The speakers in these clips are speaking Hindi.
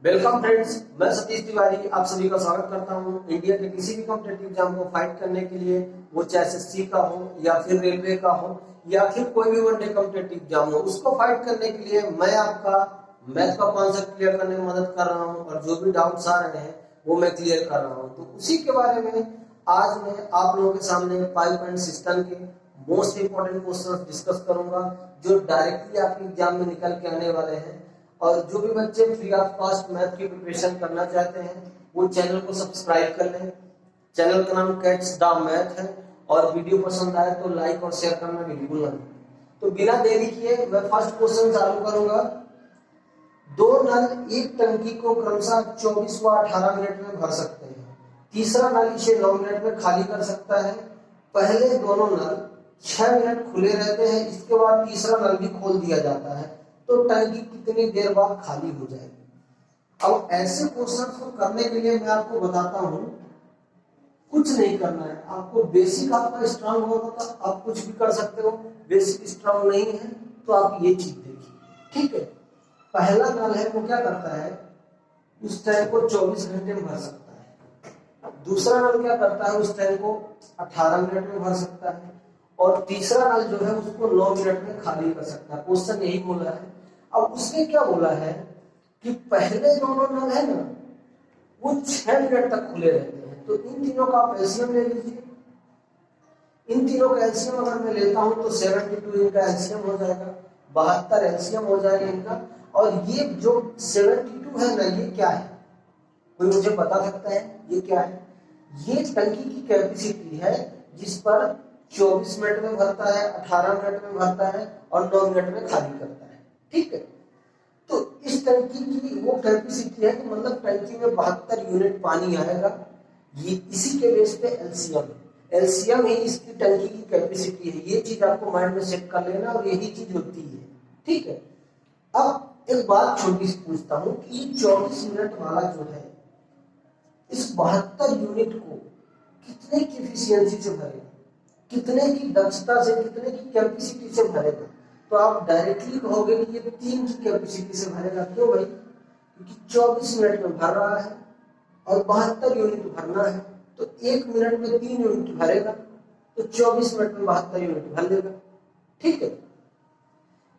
वेलकम फ्रेंड्स, मैं सतीश तिवारी आप सभी का स्वागत करता हूं। इंडिया के किसी भी कॉम्पिटेटिव एग्जाम को फाइट करने के लिए, वो चाहे एसएससी का हो या फिर रेलवे का हो या फिर कोई भी वनडे कॉम्पिटेटिव एग्जाम हो, उसको फाइट करने के लिए मैं आपका मैथ का कॉन्सेप्ट क्लियर करने में मदद कर रहा हूं और जो भी डाउट्स आ रहे हैं वो मैं क्लियर कर रहा हूं। तो उसी के बारे में आज मैं आप लोगों के सामने पाइप एंड सिस्टम के मोस्ट इंपॉर्टेंट क्वेश्चन डिस्कस करूंगा जो डायरेक्टली आपके एग्जाम में निकल के आने वाले हैं। और जो भी बच्चे फ्री ऑफ कॉस्ट मैथ की प्रिपरेशन करना चाहते हैं वो चैनल को सब्सक्राइब कर लें। चैनल का नाम कैट्स द मैथ है और वीडियो पसंद आए तो लाइक और शेयर करना बिल्कुल ना भूलें। तो बिना देरी किए मैं फर्स्ट क्वेश्चन चालू करूंगा। दो नल एक टंकी को क्रमशः 24 व 18 मिनट में भर सकते हैं। तीसरा नल इसे 9 मिनट में खाली कर सकता है। पहले दोनों नल 6 मिनट खुले रहते हैं, इसके बाद तीसरा नल भी खोल दिया जाता है, तो टंकी कितनी देर बाद खाली हो जाएगी। अब ऐसे क्वेश्चन को करने के लिए मैं आपको बताता हूं, कुछ नहीं करना है आपको। बेसिक आपका स्ट्रांग होगा तो आप कुछ भी कर सकते हो, बेसिक स्ट्रांग नहीं है तो आप ये चीज देखिए, ठीक है। पहला नल है वो क्या करता है, उस टैंक को 24 घंटे में भर सकता है। दूसरा नल क्या करता है, उस टैंक को 18 मिनट में भर सकता है। और तीसरा नल जो है उसको 9 मिनट में खाली कर सकता है। क्वेश्चन यही बोला है। अब उसने क्या बोला है कि पहले दोनों नल है ना वो 6 मिनट तक खुले रहते हैं, तो इन तीनों का आप एलसीएम ले लीजिए। इन तीनों का एलसीएम अगर मैं लेता हूं तो 72 इनका एलसीएम हो जाएगा, 72 एलसीएम हो जाएगा इनका। और ये जो 72 है ना, ये क्या है, कोई मुझे बता सकता है ये क्या है? ये टंकी की कैपेसिटी है जिस पर 24 मिनट में भरता है, 18 मिनट में भरता है और 9 मिनट में खाली करता है, ठीक है। तो इस टंकी की वो कैपेसिटी है कि मतलब टंकी में 72 यूनिट पानी आएगा। ये इसी के बेस पे एलसीएम ही इसकी टंकी की कैपेसिटी है। ये चीज आपको माइंड में सेट कर लेना और यही चीज होती है, ठीक है। अब एक बात छोटी सी पूछता हूं कि 24 मिनट वाला जो है इस 72 यूनिट को कितने की एफिशिएंसी से भरेगा, कितने की दक्षता से, कितने की कैपेसिटी से भरेगा? तो आप डायरेक्टली कहोगे कि ये 3 की कैपेसिटी से भरेगा। क्यों भाई? क्योंकि 24 मिनट में भर रहा है और 72 यूनिट भरना है, तो 1 मिनट में 3 यूनिट भरेगा, तो 24 मिनट में 72 यूनिट भर लेगा, ठीक है।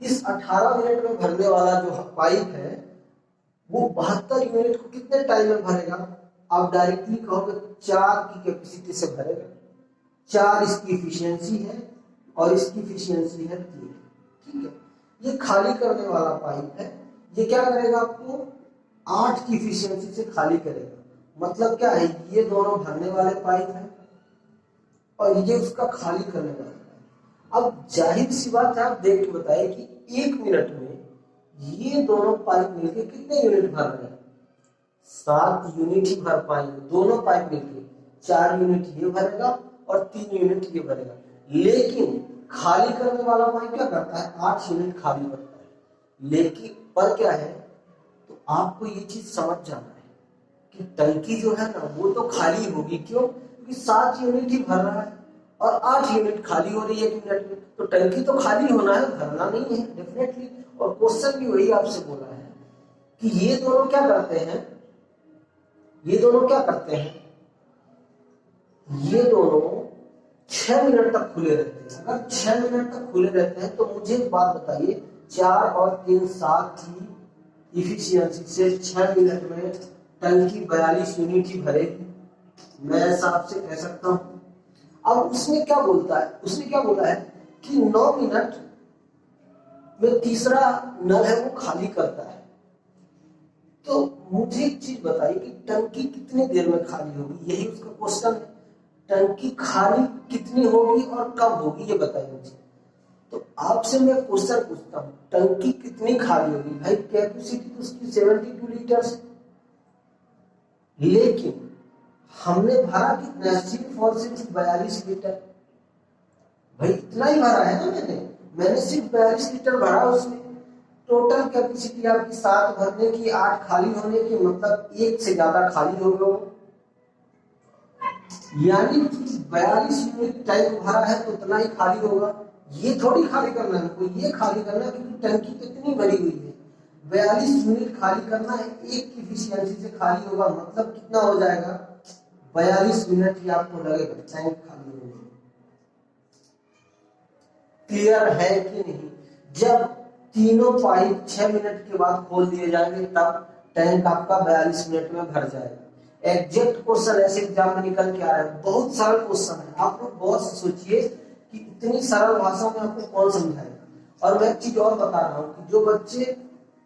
इस 18 मिनट में भरने वाला जो पाइप है वो 72 यूनिट को कितने टाइम में भरेगा? आप डायरेक्टली कहोगे 4 की कैपेसिटी से भरेगा। 4 इसकी एफिशिएंसी है और इसकी एफिशिएंसी है 3, ठीक है। ये खाली करने वाला पाइप है, ये क्या करेगा, आपको 8 की एफिशिएंसी से खाली करेगा। मतलब क्या है, ये दोनों भरने वाले पाइप है और ये उसका खाली करने वाला है। अब जाहिर सी बात है, आप देख के बताइए कि 1 मिनट में ये दोनों पाइप मिलकर कितने यूनिट भर रहे हैं? 7 यूनिट ही भर पाएंगे दोनों पाइप मिलकर। 4 यूनिट ये भरेगा और 3 यूनिट ये भरेगा। लेकिन खाली करने वाला पाइप क्या करता है, 8 यूनिट खाली करता है। लेकिन पर क्या है, तो आपको ये चीज समझ जाना है कि टंकी जो है ना वो तो खाली होगी। क्यों? क्योंकि 7 यूनिट ही भर रहा है और 8 यूनिट खाली हो रही है 1 मिनट में, तो टंकी तो खाली होना है, भरना नहीं है डेफिनेटली। और क्वेश्चन भी वही आपसे बोला है कि ये दोनों क्या करते हैं, ये दोनों 6 मिनट तक खुले रहते हैं। अगर 6 मिनट तक खुले रहते हैं तो मुझे एक बात बताइए, 4 और 3 7 की इफिशियंसी से 6 मिनट में टंकी 42 यूनिट ही भरेगी। मैं ऐसा आपसे कह सकता हूं। अब उसने क्या बोलता है, उसने क्या बोला है कि 9 मिनट में तीसरा नल है वो खाली करता है। तो मुझे एक चीज बताइए कि टंकी कितनी देर में खाली होगी, यही उसका क्वेश्चन है। टंकी खाली कितनी होगी और कब होगी ये बताइए मुझे। तो आपसे मैं क्वेश्चन पूछता हूँ, टंकी कितनी खाली होगी? भाई कैपेसिटी तो उसकी 72 लीटर है, लेकिन हमने भरा कितना, सिर्फ और सिर्फ 42 लीटर। भाई इतना ही भरा है ना, मैंने सिर्फ 42 लीटर भरा। उसमें टोटल कैपेसिटी आपकी 7 भरने की, 8 खाली होने की, मतलब 1 से ज्यादा खाली हो गए। यानी कि 42 यूनिट टैंक भरा है तो उतना ही खाली होगा। ये थोड़ी खाली करना है हमको, ये खाली करना है क्योंकि टंकी कितनी भरी हुई है, 42 यूनिट खाली करना है, एक की इफिशियंसी से खाली होगा, मतलब कितना हो जाएगा 42 मिनट ही आपको लगेगा टैंक खाली होने में। क्लियर है कि नहीं? जब तीनों पाइप 6 मिनट के बाद खोल दिए जाएंगे तब टैंक आपका 42 मिनट में भर जाएगा। एग्जैक्ट क्वेश्चन ऐसे एग्जाम में निकल के आ रहा है, बहुत सरल क्वेश्चन है। आप लोग बहुत सोचिए कि इतनी सरल भाषा में आपको कौन समझाएगा। और मैं एक चीज और बता रहा हूँ कि जो बच्चे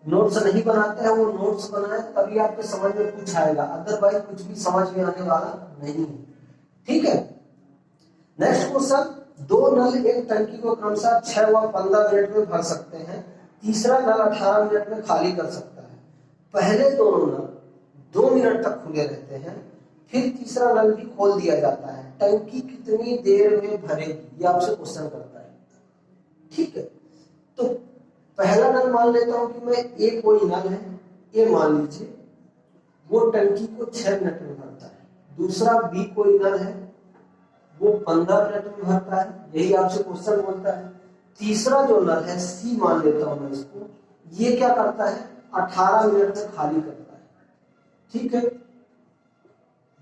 नोट्स नहीं बनाते हैं वो नोट्स बनाए, तभी आपके समझ में कुछ आएगा, अदरवाइज कुछ भी समझ में आने वाला नहीं है। ठीक है, नेक्स्ट क्वेश्चन, दो नल एक टंकी को क्रमशः 6 व 15 मिनट में भर सकते हैं, तीसरा नल 18 मिनट में खाली कर सकता है। पहले दोनों नल 2 मिनट तक खुले रहते हैं, फिर तीसरा नल भी खोल दिया जाता है, टंकी कितनी देर में भरेगी? ये आपसे क्वेश्चन करता है। ठीक है, तो पहला नल मान लेता हूं कि मैं ए कोई नल है, ए मान लीजिए वो टंकी को 6 मिनट में भरता है। दूसरा बी कोई नल है, वो 15 मिनट में भरता है, यही आपसे क्वेश्चन बोलता है। तीसरा जो नल है सी मान लेता हूं मैं इसको, ये क्या करता है 18 मिनट में खाली करता है। ठीक है,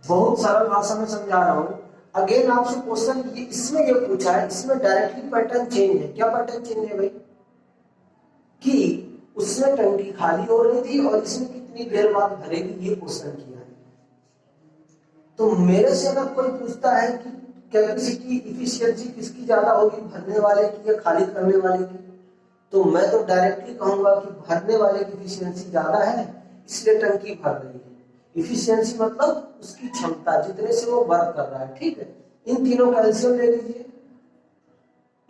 बहुत सरल भाषा में समझा रहा हूं। अगेन आपसे क्वेश्चन ये इसमें ये पूछा है, इसमें डायरेक्टली पैटर्न चेंज है। क्या पैटर्न चेंज है भाई? कि उसमें टंकी खाली हो रही थी और इसमें कितनी देर बाद भरेगी, ये क्वेश्चन किया है। तो मेरे से अगर कोई पूछता है कि कैपेसिटी इफिशियंसी किसकी ज्यादा होगी, भरने वाले की या खाली करने वाले की, तो मैं तो डायरेक्टली कहूंगा कि भरने वाले की इफिशियंसी ज्यादा है इसलिए टंकी भर रही है। इफिशियंसी मतलब उसकी क्षमता, जितने से वो वर्क कर रहा है। ठीक है, इन तीनों का एलसीएम ले लीजिए,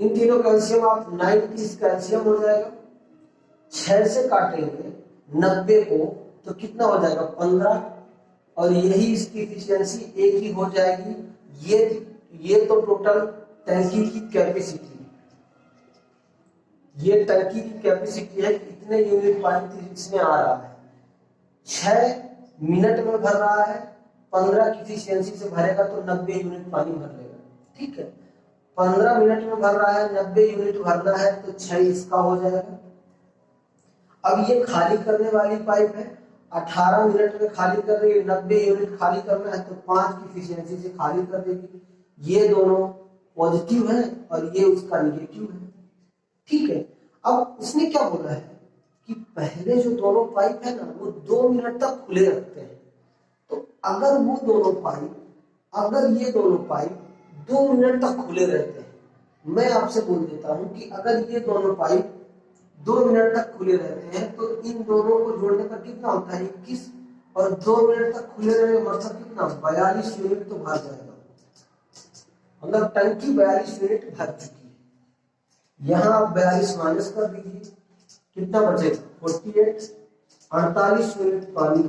इन तीनों का एलसीएम आप 9 का एलसीएम हो जाएगा, 6 से काटेंगे 90 को तो कितना हो जाएगा 15, और यही इसकी इफिशियंसी एक ही हो जाएगी। ये तो टोटल टंकी की कैपेसिटी, ये टंकी की कैपेसिटी है, कितने यूनिट पानी इसमें आ रहा है, 6 मिनट में भर रहा है, 15 की इफिशियंसी से भरेगा तो 90 यूनिट पानी भर लेगा। ठीक है, 15 मिनट में भर रहा है, 90 यूनिट भरना है तो 6 इसका हो जाएगा। अब ये खाली करने वाली पाइप है, 18 मिनट में खाली कर रही है, 90 यूनिट खाली करना है तो 5 की इफिशियंसी से खाली कर देगी। ये दोनों पॉजिटिव है और ये उसका निगेटिव है। ठीक है, अब उसने क्या बोला है कि पहले जो दोनों पाइप है ना वो 2 मिनट तक खुले रखते हैं। तो अगर वो दोनों पाइप, अगर ये दोनों पाइप 2 मिनट तक खुले रहते हैं, मैं आपसे बोल देता हूं कि अगर ये दोनों पाइप 2 मिनट तक खुले रहते हैं तो इन दोनों को जोड़ने पर कितना होता है 21, और 2 मिनट तक खुले रहे मतलब कितना 42 यूनिट तो भर जाएगा। मतलब टंकी 42 यूनिट भर चुकी है। यहां आप 42 माइनस कर दीजिए, कितना बचेगा 48, 48 यूनिट पानी।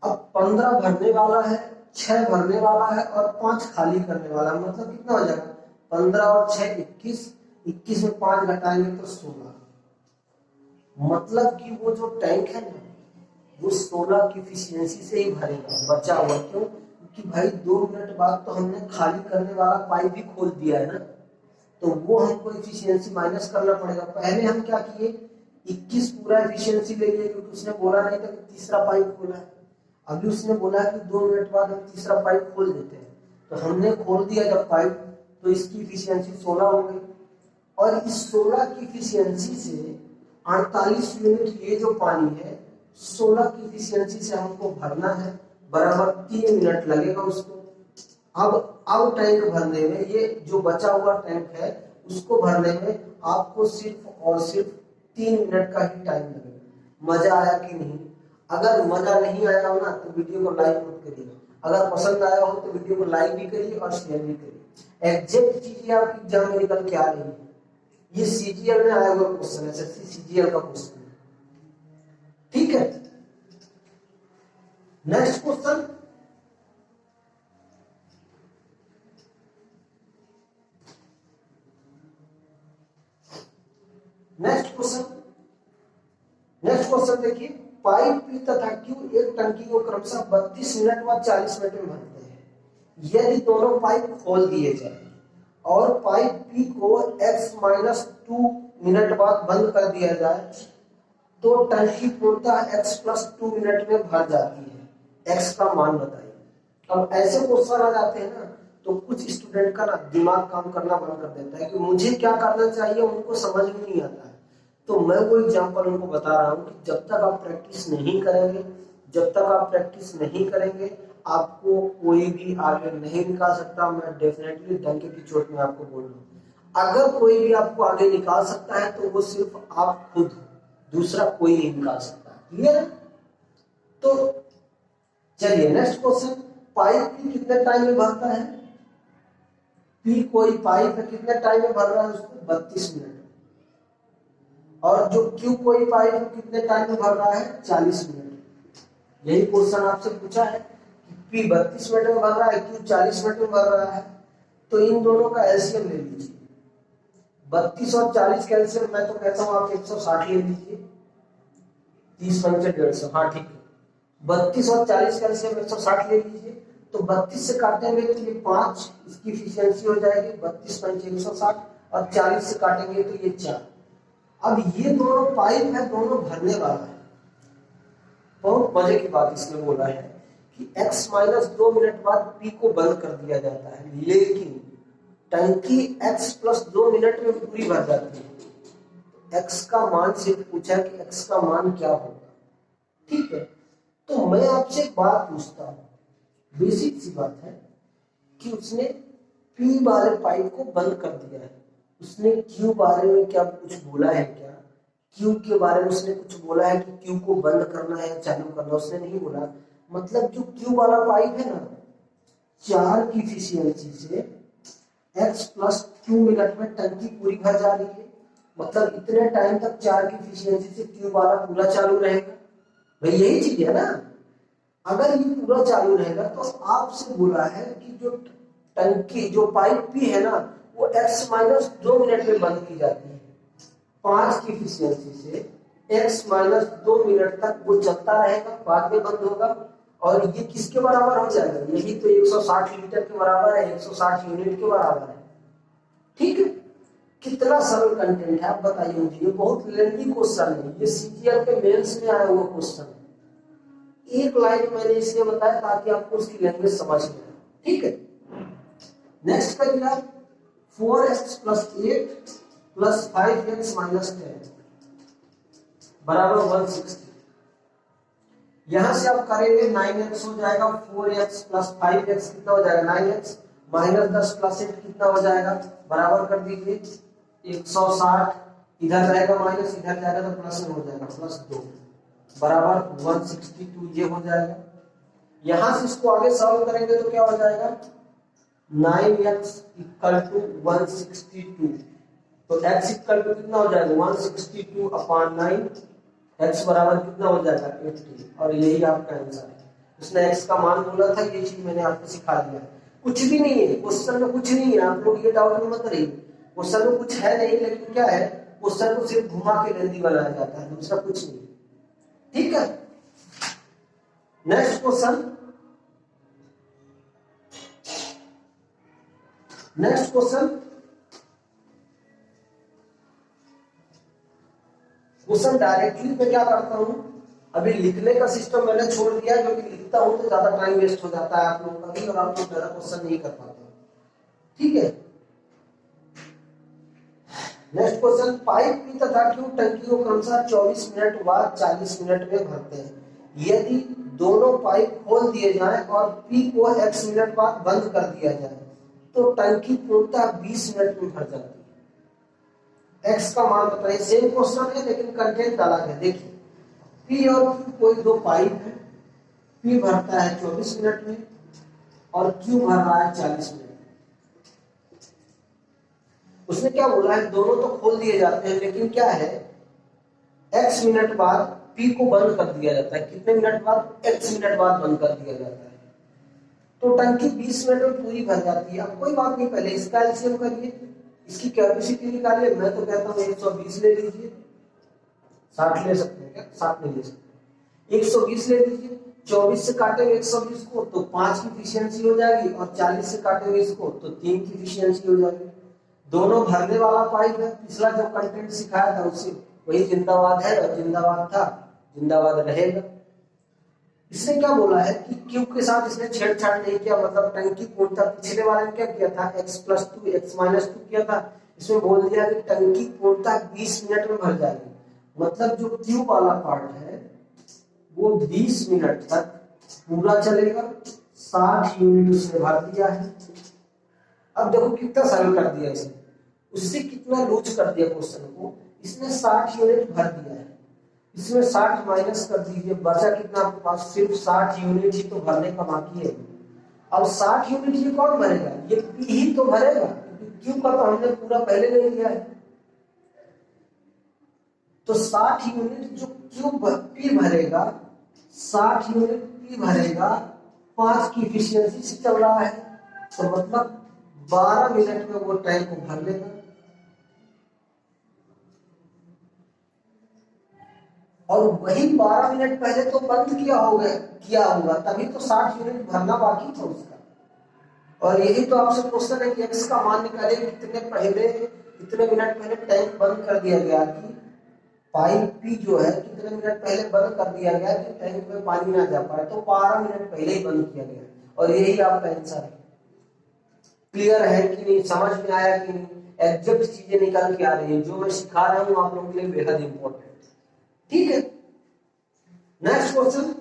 अब 15 भरने वाला है, 6 भरने वाला है और 5 खाली करने वाला है, मतलब कितना हो जाएगा 15 और 6 21, 21 में 5 घटाएंगे तो 16। मतलब कि वो जो टैंक है ना वो 16 की इफिशियंसी से ही भरेगा, बचा हुआ। क्यों? कि भाई 2 मिनट बाद तो हमने खाली करने वाला पाइप भी खोल दिया है ना, तो वो हमको इफिशियंसी माइनस करना पड़ेगा। पहले हम क्या किए 21 पूरा इफिशियंसी ले लिए क्योंकि उसने बोला नहीं था कि तीसरा पाइप खोला है। अभी उसने बोला कि 2 मिनट बाद हम तीसरा पाइप खोल देते हैं, तो हमने खोल दिया जब पाइप तो इसकी इफिशियंसी 16 हो गई, और इस 16 की इफिशियंसी से 48 यूनिट ये जो पानी है 16 की इफिशियंसी से हमको भरना है, बराबर 3 मिनट लगेगा उसको। अब टैंक भरने में, ये जो बचा हुआ टैंक है उसको भरने में आपको सिर्फ और सिर्फ 3 मिनट का ही टाइम लगेगा। मजा आया कि नहीं? अगर मजा नहीं आया हो ना तो वीडियो को लाइक मत करिए, अगर पसंद आया हो तो वीडियो को लाइक भी करिए और शेयर भी करिए। एग्जैक्ट चीजें आपकी एग्जाम में निकल के आ रही है, ये सीजीएल में आया हुआ क्वेश्चन है, एसएससी सीजीएल का क्वेश्चन है। ठीक है, नेक्स्ट क्वेश्चन, नेक्स्ट क्वेश्चन देखिए, पाइप पी तथा क्यू एक टंकी को क्रमशः 32 मिनट व 40 मिनट में भरते हैं। यदि दोनों पाइप खोल दिए जाए और पाइप पी को x-2 मिनट बाद बंद कर दिया जाए तो टंकी पूर्णतः x+2 मिनट में भर जाती है। x का मान बताइए। अब ऐसे क्वेश्चन आ जाते हैं ना, तो कुछ स्टूडेंट का ना दिमाग काम करना बंद कर देता है कि मुझे क्या करना चाहिए, उनको समझ में नहीं आता है। तो मैं वो एग्जांपल उनको बता रहा हूँ कि जब तक आप प्रैक्टिस नहीं करेंगे, जब तक आप प्रैक्टिस नहीं करेंगे, आपको कोई भी आगे नहीं निकाल सकता। मैं डेफिनेटली डंके की चोट में आपको बोल रहा हूँ, अगर कोई भी आपको आगे निकाल सकता है तो वो सिर्फ आप खुद, दूसरा कोई नहीं निकाल सकता। क्लियर है? तो चलिए नेक्स्ट क्वेश्चन, पाइप भी कितने टाइम में भरता है? पी कोई पाइप है, कितने टाइम में भर रहा है उसको? 32 मिनट। और जो क्यू कोई पाइप है कितने टाइम में भर रहा है? 40 मिनट। यही क्वेश्चन आपसे पूछा है कि पी 32 मिनट में भर रहा है, क्यू 40 मिनट में भर रहा है। तो इन दोनों का एलसीएम ले लीजिए। 32 और 40 का एलसीएम मैं तो कहता हूं आप 160 ले लीजिए। 30 पंचे 150, हाँ ठीक है। 32 और 40 का एलसीएम 160 ले लीजिए। तो 32 से काटेंगे तो ये 5, इसकी इफिशियंसी हो जाएगी 32 पंचे 160, और 40 से काटेंगे तो ये 4। अब ये दोनों पाइप है, दोनों भरने वाला है। बहुत मजे की बात इसमें बोला है कि x-2 मिनट बाद P को बंद कर दिया जाता है, लेकिन टंकी x+2 मिनट में पूरी भर जाती है। x का मान सिर्फ पूछा है कि x का मान क्या होगा। ठीक है, तो मैं आपसे एक बात पूछता हूं, बेसिक सी बात है कि उसने P वाले पाइप को बंद कर दिया है, उसने Q बारे में क्या कुछ बोला है क्या? Q के बारे में उसने कुछ बोला है कि Q को बंद करना है चालू करना? उसने नहीं बोला। मतलब जो Q वाला पाइप है ना, 4 की इफिशियंसी से x+q मिनट में टंकी पूरी भर जा रही है। मतलब इतने टाइम तक 4 की इफिशियंसी से Q वाला पूरा चालू रहेगा। भाई यही चीज है ना, अगर ये पूरा चालू रहेगा तो आपसे बोला है कि जो टंकी, जो पाइप भी है ना, वो x-2 मिनट में बंद की जाती है। 5 की इफिशियंसी से x-2 मिनट तक वो चलता रहेगा, बाद में बंद होगा। और ये किसके बराबर हो जाएगा? यही तो 160 लीटर के बराबर है, 160 यूनिट के बराबर है। ठीक है, कितना सरल कंटेंट है आप बताइए मुझे। ये बहुत लेंथी क्वेश्चन है, ये सीजीएल के मेंस में आया हुआ क्वेश्चन है। एक लाइन मैंने इसलिए बताया ताकि आपको उसकी लैंग्वेज समझ में आए। ठीक है, नेक्स्ट करिए आप 4x+8 + 5x - 10 बराबर 160। यहां से आप करेंगे 9x हो जाएगा, 4x + 5x कितना हो जाएगा? 9x -10 + 8 कितना हो जाएगा? बराबर कर दीजिए 160। इधर रहेगा माइनस, इधर जाएगा तो प्लस में हो जाएगा, +2 बराबर 162 ये हो जाएगा। यहां से इसको आगे सॉल्व करेंगे तो क्या हो जाएगा? 9x = 162। तो x = कितना हो जाएगा? 162/9। x बराबर कितना हो जाएगा? 80। और यही आपका आंसर है। उसने x का मान बोला था, ये चीज मैंने आपको सिखा दिया। कुछ भी नहीं है क्वेश्चन में, कुछ नहीं है। आप लोग ये डाउट में मत रहिए, क्वेश्चन में कुछ है नहीं, लेकिन क्या है, क्वेश्चन को सिर्फ घुमा के लेंदी बनाया जाता है, दूसरा कुछ नहीं। ठीक है, next question. Next question, question directly मैं क्या करता हूं, अभी लिखने का सिस्टम मैंने छोड़ दिया, क्योंकि लिखता हूं तो ज्यादा टाइम वेस्ट हो जाता है आप लोगों का भी, और आप लोग ज्यादा क्वेश्चन नहीं कर पाते। ठीक है, नेक्स्ट क्वेश्चन, पाइप P तथा Q टंकी को क्रमशः 24 मिनट व 40 मिनट में भरते हैं। यदि दोनों पाइप खोल दिए जाएं और P को x मिनट बाद बंद कर दिया जाए तो टंकी पूर्णतः 20 मिनट में भर जाती है। x का मान बताइए। सेम क्वेश्चन है लेकिन कंटेंट अलग है। देखिए, P और Q कोई दो पाइप है, P भरता है 24 मिनट में और Q भर रहा है 40 मिनट। उसने क्या बोला है, दोनों तो खोल दिए जाते हैं, लेकिन क्या है, x मिनट बाद P को बंद कर दिया जाता है। कितने मिनट बाद? x मिनट बाद बंद कर दिया जाता है। तो टंकी 20 मिनट में पूरी भर जाती है। अब कोई बात नहीं, पहले इसका एलसीएम करिए, इसकी कैपेसिटी निकालिए। मैं तो कहता हूँ 120 ले लीजिए। 60 ले सकते हैं क्या? 60 नहीं ले सकते, 120 ले लीजिए। 24 से काटेंगे 120 को तो 5 की इफिशियंसी हो जाएगी, और 40 से काटेंगे इसको तो 3 की इफिशियंसी हो जाएगी। दोनों भरने वाला पाइप है, पिछला जो कंटेंट सिखाया था उससे वही जिंदाबाद है और जिंदाबाद था, जिंदाबाद रहेगा। इसने क्या बोला है कि क्यू के साथ इसने छेड़छाड़ नहीं किया, मतलब टंकी पूर्णता, पिछले वाले ने क्या किया था, x+2 x-2 किया था, इसमें बोल दिया कि टंकी पूर्णता 20 मिनट में भर जाएगी। मतलब जो क्यू वाला पार्ट है वो 20 मिनट तक पूरा चलेगा, 60 यूनिट उसने भर दिया है। अब देखो कितना सरल कर दिया इसने, उससे कितना लूज कर दिया क्वेश्चन को, इसने 60 यूनिट भर दिया है, इसमें 60 माइनस कर दीजिए, बचा कितना आपके पास, सिर्फ 60 यूनिट ही तो भरने का बाकी है। अब 60 यूनिट ये कौन भरेगा, ये पी ही तो भरेगा, क्योंकि क्यू का तो हमने पूरा पहले ले लिया है। तो 60 यूनिट जो क्यू पी भरेगा, 60 यूनिट पी भरेगा, 5 की इफिशियंसी से चल रहा है, तो मतलब 12 मिनट में वो टैंक को भर लेगा। और वही 12 मिनट पहले तो बंद किया होगा, तभी तो 60 यूनिट भरना बाकी था उसका। और यही तो आपसे क्वेश्चन है कि एक्स का मान निकाले, कितने मिनट पहले टैंक बंद कर दिया गया, कि पाइप पी जो है कितने मिनट पहले बंद कर दिया गया कि टैंक में पानी ना जा पाए, तो 12 मिनट पहले ही बंद किया गया। और यही आपका आंसर है। क्लियर है कि नहीं, समझ में आया कि नहीं, एग्जैक्ट चीजें निकल के आ रही है, जो मैं सिखा रहा हूँ आप लोगों के लिए बेहद इंपॉर्टेंट। ठीक है, नेक्स्ट क्वेश्चन।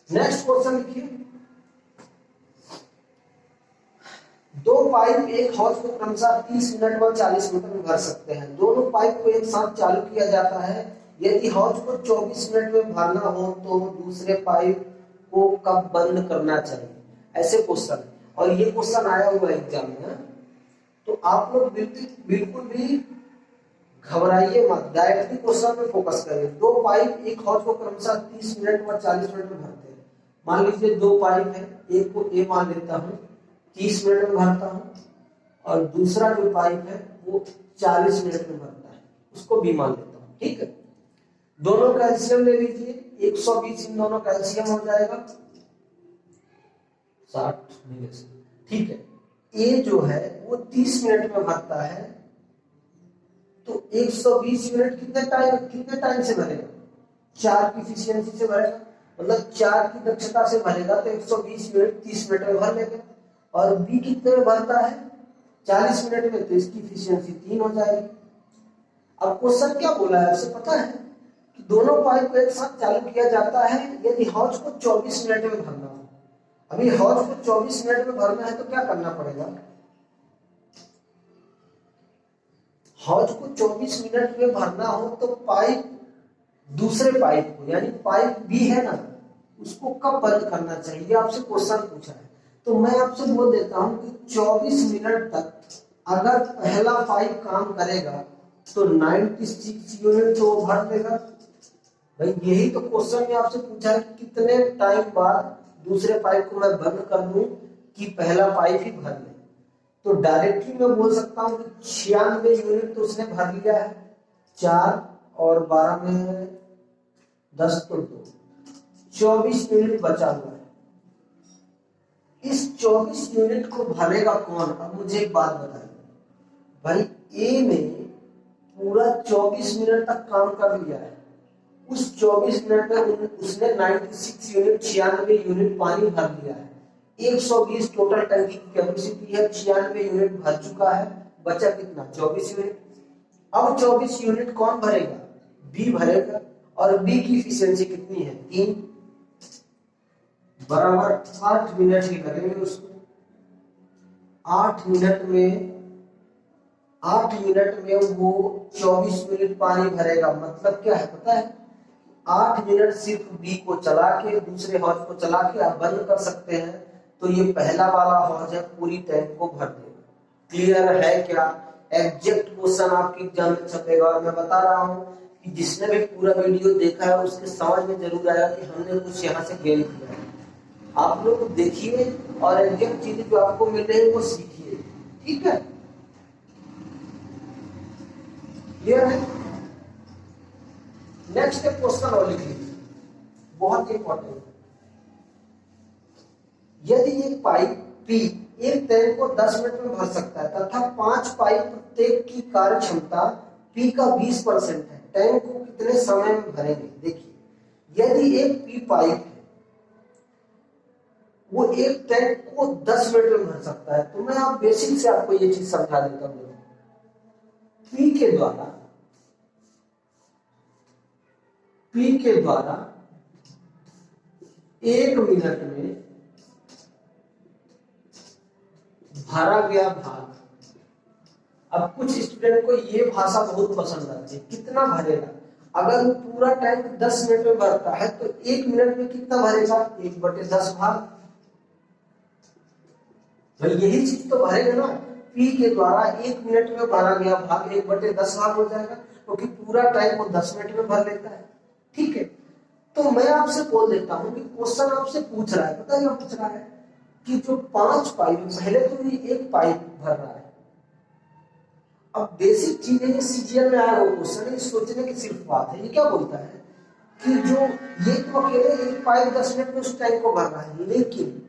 नेक्स्ट क्वेश्चन लिखिए, दो पाइप एक हौज को क्रमशः 30 मिनट व 40 मिनट में भर सकते हैं। दोनों पाइप को एक साथ चालू किया जाता है। यदि हौज को 24 मिनट में भरना हो तो दूसरे पाइप को कब बंद करना चाहिए, ऐसे क्वेश्चन। और ये क्वेश्चन आया हुआ एग्जाम में, तो आप लोग बिल्कुल भी घबराइए मत, डायरेक्टली क्वेश्चन में फोकस करिए। दो पाइप एक हौज को क्रमशः 30 मिनट व 40 मिनट में भरते हैं। मान लीजिए दो पाइप है, एक को ए मान लेता हूँ, 30 मिनट में भरता हूँ, और दूसरा जो पाइप है वो 40 मिनट में भरता है, उसको बी मान लेता हूँ। ठीक है, दोनों का एलसीएम ले लीजिए, 120 इन दोनों का एलसीएम हो जाएगा 60 मिनट। ठीक है, ए जो है वो 30 मिनट में भरता है, तो 120 मिनट कितने टाइम से भरेगा, 4 की इफिशियंसी से भरेगा, मतलब 4 की दक्षता से भरेगा, तो 120 मिनट 30 मिनट में भर लेगा। और बी कितने में भरता है, 40 मिनट में, तो इसकी इफिशियंसी 3 हो जाएगी। अब क्वेश्चन क्या बोला है आपसे पता है, कि दोनों पाइप को एक साथ चालू किया जाता है यदि हौज को 24 मिनट में भरना हो। अभी हौज को 24 मिनट में भरना है तो क्या करना पड़ेगा, हौज को 24 मिनट में भरना हो तो पाइप, दूसरे पाइप को, यानी पाइप बी है ना, उसको कब बंद करना चाहिए, आपसे क्वेश्चन पूछा है। तो मैं आपसे बोल देता हूं कि 24 मिनट तक अगर पहला पाइप काम करेगा तो 96 यूनिट तो भर देगा। भाई यही तो क्वेश्चन में आपसे पूछा है कि कितने टाइम बाद दूसरे पाइप को मैं बंद कर दूं कि पहला पाइप ही भर ले। तो डायरेक्टली मैं बोल सकता हूं कि 96 यूनिट तो उसने भर लिया है, 4 और 12 में 10 तो 2, 24 यूनिट बचा हुआ है। इस 24 यूनिट को भरेगा कौन, अब मुझे एक बात बताइए, भाई ए ने पूरा 24 मिनट तक काम कर लिया है, उस 24 मिनट में उसने 96 यूनिट 96 यूनिट पानी भर लिया है, 120 टोटल टंकी की कैपेसिटी है, 96 यूनिट भर चुका है, बचा कितना 24 यूनिट। अब 24 यूनिट कौन भरेगा, बी भरेगा, और बी की इफिशियंसी कितनी है 3, बराबर 8 मिनट ही लगेंगे उसको। 8 मिनट में वो 24 मिनट पानी भरेगा, मतलब क्या है पता है, 8 मिनट सिर्फ बी को चला के, दूसरे हौज को चला के आप बंद कर सकते हैं, तो ये पहला वाला हौज है पूरी टैंक को भर देगा। क्लियर है क्या, एग्जैक्ट क्वेश्चन आपके एग्जाम में छपेगा। और मैं बता रहा हूँ कि जिसने भी पूरा वीडियो देखा है उसके समझ में जरूर आया कि हमने कुछ यहाँ से गेन किया है। आप लोग देखिए और एग्जैक्ट चीजें जो आपको मिल रही है वो सीखिए। ठीक है, क्लियर है। नेक्स्ट क्वेश्चन और लिख लीजिए, बहुत इंपॉर्टेंट। यदि एक पाइप पी एक टैंक को 10 मिनट में भर सकता है तथा 5 पाइप प्रत्येक की कार्य क्षमता P का 20% है। टैंक को कितने समय में भरेंगे? देखिए, यदि एक P पाइप है वो एक टैंक को 10 मिनट में भर सकता है, तो मैं आप बेसिक से आपको ये चीज समझा देता हूँ। P के द्वारा 1 मिनट में भरा गया भाग। अब कुछ स्टूडेंट को ये भाषा बहुत पसंद आती है, कितना भरेगा? अगर वो पूरा टैंक 10 मिनट में भरता है तो 1 मिनट में कितना भरेगा? 1/10 भाग। भाई यही चीज तो भरेगा ना। P के द्वारा 1 मिनट में भरा गया भाग 1/10 भाग हो जाएगा, क्योंकि पूरा टैंक वो 10 मिनट में भर लेता है। ठीक है, तो मैं आपसे बोल देता हूं कि क्वेश्चन आपसे पूछ रहा है, पता क्या पूछ रहा है कि जो 5 पाइप, पहले तो ये एक पाइप भर रहा है। अब बेसिक चीजें ये सीजीएल में आया वो क्वेश्चन है, सोचने की सिर्फ बात है। ये क्या बोलता है कि जो ये तो अकेले एक पाइप 10 मिनट में उस टैंक को भर रहा है, लेकिन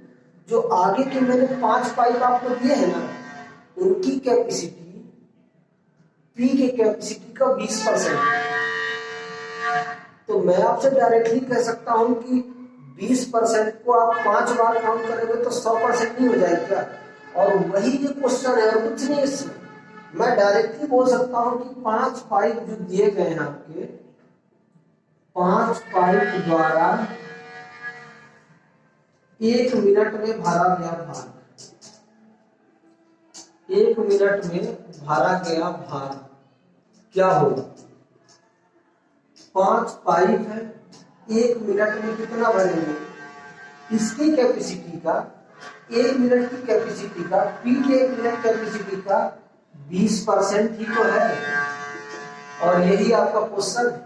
जो आगे के मैंने 5 पाइप आपको दिए हैं ना, उनकी कैपेसिटी P के कैपेसिटी का 20% है। तो मैं आपसे डायरेक्टली कह सकता हूं कि 20% को आप 5 बार काउंट करेंगे तो 100% नहीं हो जाएगा क्या? और वही ये क्वेश्चन है और कुछ नहीं इसमें। मैं डायरेक्टली बोल सकता हूं कि 5 पाइप जो दिए गए हैं आपके, 5 पाइप द्वारा 1 मिनट में भरा गया भाग, 1 मिनट में भरा गया भाग क्या होगा? 5 पाइप है, 1 मिनट में कितना भरेंगे? इसकी कैपेसिटी का 1 मिनट की कैपेसिटी का P के 1 मिनट कैपेसिटी का 20% ही तो है। और यही आपका क्वेश्चन है,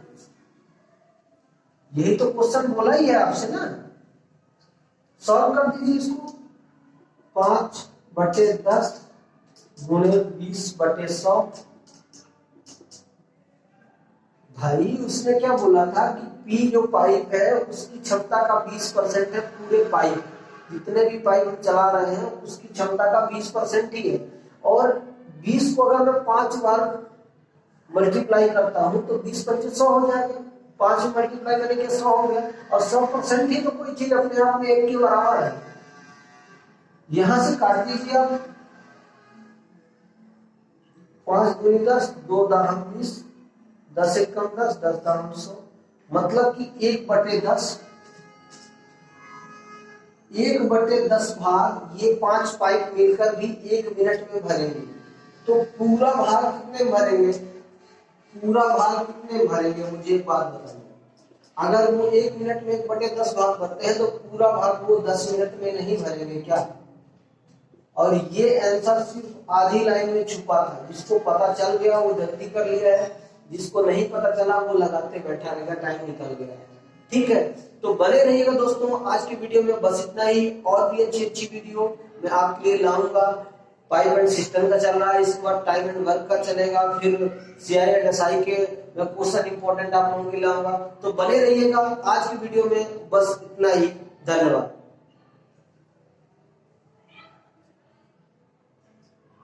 यही तो क्वेश्चन बोला ही है आपसे ना। सॉल्व कर दीजिए इसको। 5/10 गुणे 20/100। भाई उसने क्या बोला था कि P जो पाइप है उसकी क्षमता का 20% है। पूरे पाइप, जितने भी पाइप हम चला रहे हैं उसकी क्षमता का 20% ही है। और 20 को अगर मैं 5 बार मल्टीप्लाई करता हूं तो 20×25 100 हो जाएगा। 5 में मल्टीप्लाई करने के 100 हो गया। और 100% ही तो कोई चीज अपने आप में 1 के बराबर है। यहां से काट दीजिए आप। 5 दूनी 10, 2 दाम 20, 10 एक कम 10, 10 दाम 100। मतलब कि 1/10, 1/10 भाग ये 5 पाइप मिलकर भी 1 मिनट में भरेंगे। तो पूरा भाग कितने भरेंगे? पूरा भाग कितने भरेंगे? मुझे एक बात बताइए। अगर वो 1 मिनट में 1/10 भाग भरते हैं तो पूरा भाग वो 10 मिनट में नहीं भरेंगे क्या? और ये आंसर सिर्फ आधी लाइन में छुपा था। जिसको पता चल गया वो जल्दी कर लिया है, जिसको नहीं पता चला वो लगाते बैठा रहेगा, टाइम निकल गया है। ठीक है, तो बने रहिएगा दोस्तों। आज की वीडियो में बस इतना ही। और भी अच्छी वीडियो मैं आपके लिए लाऊंगा। पाइप एंड सिस्टम का चल रहा है, इसके बाद टाइम एंड वर्क का चलेगा, फिर CI एंड SI के मैं क्वेश्चन इंपॉर्टेंट आप लोगों के लिए लाऊंगा। तो बने रहिएगा। आज की वीडियो में बस इतना ही। धन्यवाद।